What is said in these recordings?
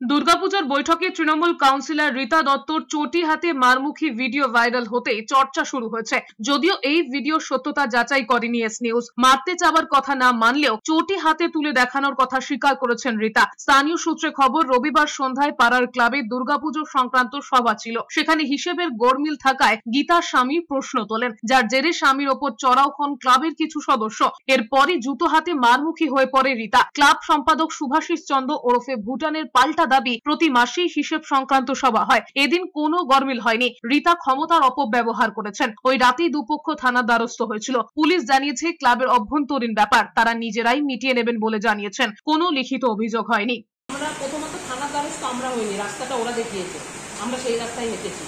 দুর্গাপুজোর বৈঠকে তৃণমূল কাউন্সিলর রীতা দত্তর চটি হাতে মারমুখী ভিডিও ভাইরাল হতে চর্চা শুরু হয়েছে। যদিও এই ভিডিও সত্যতা যাচাই করেনি এস নিউজ। মারতে চাওয়ার কথা না মানলেও চটি হাতে তুলে দেখানোর কথা স্বীকার করেছেন রীতা। স্থানীয় সূত্রে খবর, রবিবার সন্ধ্যায় পাড়ার ক্লাবে দুর্গাপুজো সংক্রান্ত সভা ছিল। সেখানে হিসেবের গড়মিল থাকায় গীতার স্বামী প্রশ্ন তোলেন, যার জেরে স্বামীর ওপর চড়াও হন ক্লাবের কিছু সদস্য। এরপরই জুতো হাতে মারমুখী হয়ে পড়ে রীতা। ক্লাব সম্পাদক শুভাশিস চন্দ্র ওরফে ভুটানের পাল্টা দাবি, প্রতি মাসেই হিসেব সংক্রান্ত সভা হয়, এদিন কোনো গরমিল হয়নি। রীতা ক্ষমতার অপব্যবহার করেছেন। ওই রাতেই দুপক্ষ থানার দ্বারস্থ হয়েছিল। পুলিশ জানিয়েছে ক্লাবের অভ্যন্তরীণ ব্যাপার, তারা নিজেরাই মিটিয়ে নেবেন বলে জানিয়েছেন। কোনো লিখিত অভিযোগ হয়নি। আমরা প্রথমত থানার দ্বারস্থ আমরা হইনি, রাস্তাটা ওরা দেখিয়েছে, আমরা সেই রাস্তায় হেঁটেছি।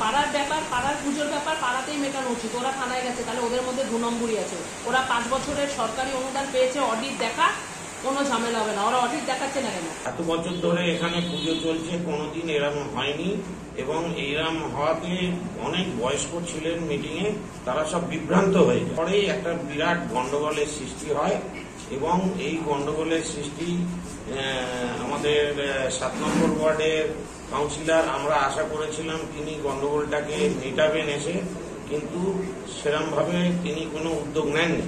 পাড়ার ব্যাপার, পাড়ার পুজোর ব্যাপার পাড়াতেই মেটানো উচিত। ওরা থানায় গেছে, তাহলে ওদের মধ্যে 2 নম্বরই আছে। ওরা 5 বছরের সরকারি অনুদান পেয়েছে, অডিট দেখা, কোনো ঝামেলা হবে না। ওরা অডিট দেখাচ্ছে না কেন? এত বছর ধরে এখানে পুজো চলছে, কোনোদিন এরম হয়নি। এবং এইরকম হওয়াতে অনেক বয়স্ক ছিলেন মিটিংয়ে, তারা সব বিভ্রান্ত হয়ে যায়। পরেই একটা বিরাট গন্ডগোলের সৃষ্টি হয় এবং এই গন্ডগোলের সৃষ্টি আমাদের 7 নম্বর ওয়ার্ডের কাউন্সিলর, আমরা আশা করেছিলাম তিনি গন্ডগোলটাকে মেটাবেন এসে, কিন্তু সেরকমভাবে তিনি কোনো উদ্যোগ নেননি।